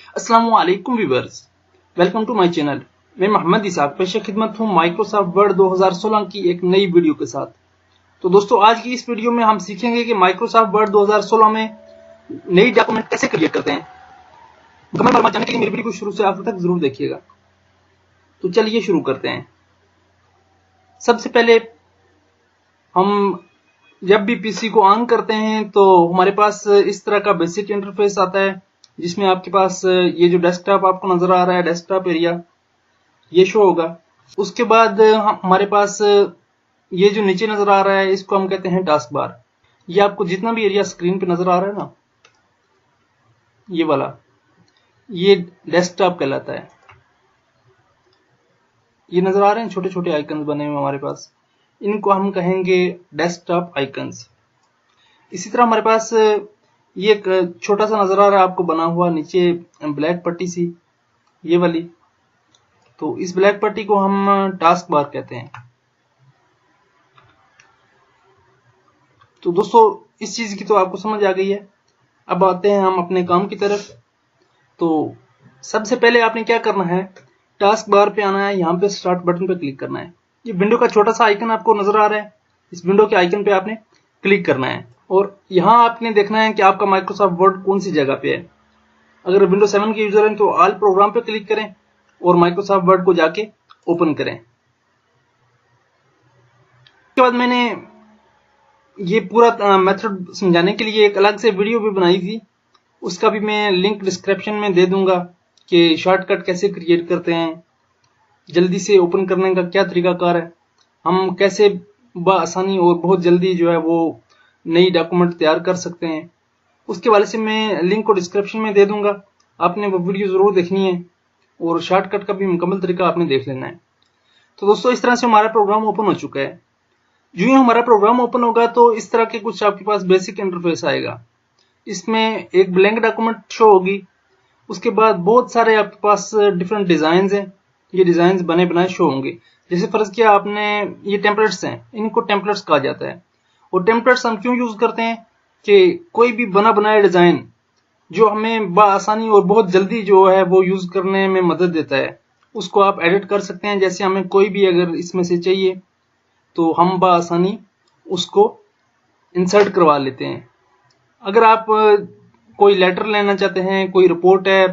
अस्सलामुअलैकुम viewers, welcome to my channel. मैं Mohammad Isaac पेश खिदमत हूँ माइक्रोसॉफ्ट वर्ड 2016 की एक नई वीडियो के साथ। तो दोस्तों, आज की इस वीडियो में हम सीखेंगे कि माइक्रोसॉफ्ट वर्ड 2016 में नई डॉक्यूमेंट कैसे क्रिएट करते हैं। मुकम्मल मालूमात जानने के लिए मेरी वीडियो को शुरू से आखिर तक जरूर देखिएगा। तो चलिए शुरू करते हैं। सबसे पहले हम जब भी पीसी को ऑन करते हैं तो हमारे पास इस तरह का बेसिक इंटरफेस आता है, जिसमें आपके पास ये जो डेस्कटॉप आपको नजर आ रहा है, डेस्कटॉप एरिया, ये शो होगा। उसके बाद हमारे पास ये जो नीचे नजर आ रहा है, इसको हम कहते हैं टास्क बार। ये आपको जितना भी एरिया स्क्रीन पे नजर आ रहा है ना, ये वाला, ये डेस्कटॉप कहलाता है। ये नजर आ रहे हैं छोटे छोटे आइकन्स बने हुए हमारे पास, इनको हम कहेंगे डेस्कटॉप आइकन्स। इसी तरह हमारे पास ये एक छोटा सा नजर आ रहा है आपको बना हुआ नीचे ब्लैक पट्टी सी, ये वाली। तो इस ब्लैक पट्टी को हम टास्क बार कहते हैं। तो दोस्तों, इस चीज की तो आपको समझ आ गई है। अब आते हैं हम अपने काम की तरफ। तो सबसे पहले आपने क्या करना है, टास्क बार पे आना है, यहाँ पे स्टार्ट बटन पे क्लिक करना है। ये विंडो का छोटा सा आइकन आपको नजर आ रहा है, इस विंडो के आइकन पे आपने क्लिक करना है और यहाँ आपने देखना है कि आपका माइक्रोसॉफ्ट वर्ड कौन सी जगह पे है। अगर विंडो 7 के यूजर हैं तो ऑल प्रोग्राम पे क्लिक करें और माइक्रोसॉफ्ट वर्ड को जाके ओपन करें। उसके बाद मैंने ये पूरा मेथड समझाने के लिए एक अलग से वीडियो भी बनाई थी, उसका भी मैं लिंक डिस्क्रिप्शन में दे दूंगा कि शॉर्टकट कैसे क्रिएट करते हैं, जल्दी से ओपन करने का क्या तरीकाकार है, हम कैसे बआसानी और बहुत जल्दी जो है वो नई डॉक्यूमेंट तैयार कर सकते हैं। उसके वाले से मैं लिंक को डिस्क्रिप्शन में दे दूंगा, आपने वो वीडियो जरूर देखनी है और शॉर्टकट का भी मुकम्मल तरीका आपने देख लेना है। तो दोस्तों, इस तरह से हमारा प्रोग्राम ओपन हो चुका है। जो ही हमारा प्रोग्राम ओपन होगा तो इस तरह के कुछ आपके पास बेसिक इंटरफेस आएगा। इसमें एक ब्लैंक डॉक्यूमेंट शो होगी, उसके बाद बहुत सारे आपके पास डिफरेंट डिजाइन हैं, ये डिजाइन बने बनाए शो होंगे। जैसे फर्ज किया आपने, ये टेम्पलेट्स हैं, इनको टेम्पलेट्स कहा जाता है। और टेम्पलेट्स हम क्यों यूज करते हैं कि कोई भी बना बनाया डिजाइन जो हमें बआसानी और बहुत जल्दी जो है वो यूज करने में मदद देता है, उसको आप एडिट कर सकते हैं। जैसे हमें कोई भी अगर इसमें से चाहिए तो हम बआसानी उसको इंसर्ट करवा लेते हैं। अगर आप कोई लेटर लेना चाहते हैं, कोई रिपोर्ट है,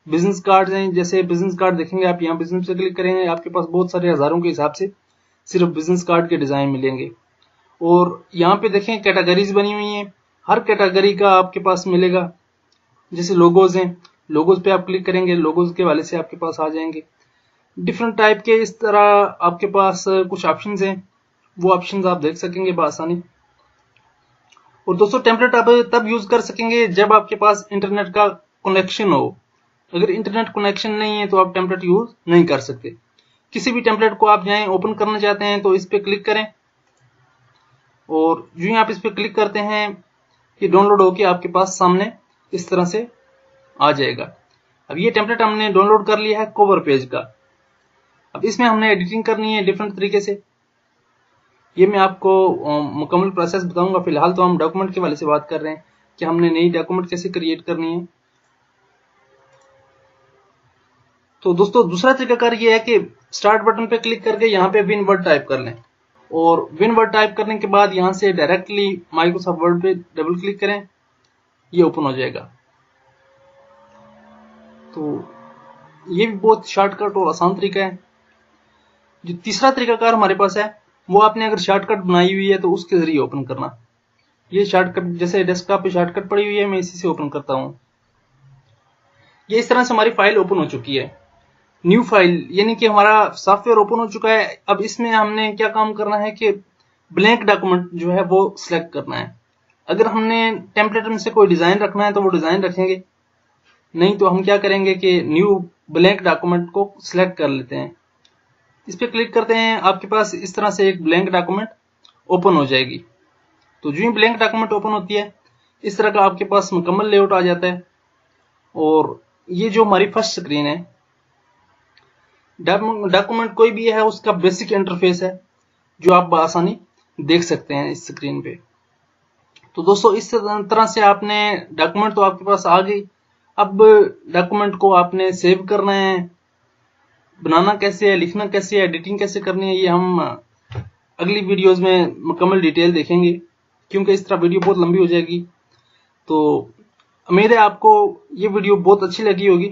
बिजनेस कार्ड हैं, जैसे बिजनेस कार्ड देखेंगे आप, यहाँ बिजनेस पे क्लिक करेंगे, आपके पास बहुत सारे हजारों के हिसाब से सिर्फ बिजनेस कार्ड के डिजाइन मिलेंगे। और यहाँ पे देखें कैटेगरीज बनी हुई हैं, हर कैटेगरी का आपके पास मिलेगा। जैसे लोगोज हैं, लोगोज पे आप क्लिक करेंगे, लोगोज के वाले से आपके पास आ जाएंगे डिफरेंट टाइप के। इस तरह आपके पास कुछ ऑप्शंस हैं, वो ऑप्शंस आप देख सकेंगे बआसानी। और दोस्तों, टेम्पलेट आप तब यूज कर सकेंगे जब आपके पास इंटरनेट का कनेक्शन हो। अगर इंटरनेट कनेक्शन नहीं है तो आप टेम्पलेट यूज नहीं कर सकते। किसी भी टेम्पलेट को आप जाएं ओपन करना चाहते हैं तो इस पे क्लिक करें और जो ही आप इस पे क्लिक करते हैं ये डाउनलोड होके आपके पास सामने इस तरह से आ जाएगा। अब ये टेम्पलेट हमने डाउनलोड कर लिया है कवर पेज का। अब इसमें हमने एडिटिंग करनी है डिफरेंट तरीके से, ये मैं आपको मुकम्मल प्रोसेस बताऊंगा। फिलहाल तो हम डॉक्यूमेंट के वाले से बात कर रहे हैं कि हमने नई डॉक्यूमेंट कैसे क्रिएट करनी है। तो दोस्तों, दूसरा तरीकाकार ये है कि स्टार्ट बटन पे क्लिक करके यहाँ पे विन वर्ड टाइप कर लें और विन वर्ड टाइप करने के बाद यहाँ से डायरेक्टली माइक्रोसॉफ्ट वर्ड पे डबल क्लिक करें, ये ओपन हो जाएगा। तो ये भी बहुत शॉर्टकट और आसान तरीका है। जो तीसरा तरीकाकार हमारे पास है, वो आपने अगर शॉर्टकट बनाई हुई है तो उसके जरिए ओपन करना। ये शॉर्टकट जैसे डेस्कटॉप पे शॉर्टकट पड़ी हुई है, मैं इसी से ओपन करता हूं। ये इस तरह से हमारी फाइल ओपन हो चुकी है, न्यू फाइल, यानी कि हमारा सॉफ्टवेयर ओपन हो चुका है। अब इसमें हमने क्या काम करना है कि ब्लैंक डॉक्यूमेंट जो है वो सिलेक्ट करना है। अगर हमने टेम्पलेट में से कोई डिजाइन रखना है तो वो डिजाइन रखेंगे, नहीं तो हम क्या करेंगे कि न्यू ब्लैंक डॉक्यूमेंट को सिलेक्ट कर लेते हैं। इस पे क्लिक करते हैं, आपके पास इस तरह से एक ब्लैंक डॉक्यूमेंट ओपन हो जाएगी। तो जो ही ब्लैंक डॉक्यूमेंट ओपन होती है, इस तरह का आपके पास मुकम्मल लेआउट आ जाता है। और ये जो हमारी फर्स्ट स्क्रीन है, डॉक्यूमेंट कोई भी है उसका बेसिक इंटरफेस है जो आप बआसानी देख सकते हैं इस स्क्रीन पे। तो दोस्तों, इस तरह से आपने डॉक्यूमेंट तो आपके पास आ गई। अब डॉक्यूमेंट को आपने सेव करना है, बनाना कैसे है, लिखना कैसे है, एडिटिंग कैसे करनी है, ये हम अगली वीडियोस में मुकम्मल डिटेल देखेंगे, क्योंकि इस तरह वीडियो बहुत लंबी हो जाएगी। तो उम्मीद है आपको ये वीडियो बहुत अच्छी लगी होगी।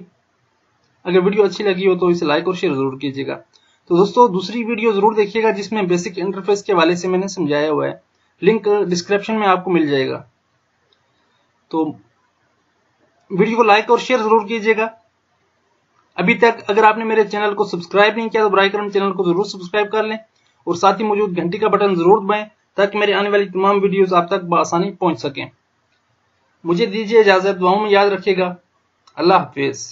अगर वीडियो अच्छी लगी हो तो इसे लाइक और शेयर जरूर कीजिएगा। तो दोस्तों दूसरी वीडियो जरूर देखिएगा जिसमें बेसिक इंटरफेस के हवाले से मैंने समझाया हुआ है, लिंक डिस्क्रिप्शन में आपको मिल जाएगा। तो वीडियो को लाइक और शेयर जरूर कीजिएगा। अभी तक अगर आपने मेरे चैनल को सब्सक्राइब नहीं किया तो बराए करम चैनल को जरूर सब्सक्राइब कर लें और साथ ही मौजूद घंटी का बटन जरूर दबाएं ताकि मेरे आने वाली तमाम वीडियोस आप तक बआसानी पहुंच सकें। मुझे दीजिए इजाजत, दुआओं में याद रखिएगा। अल्लाह हाफिज।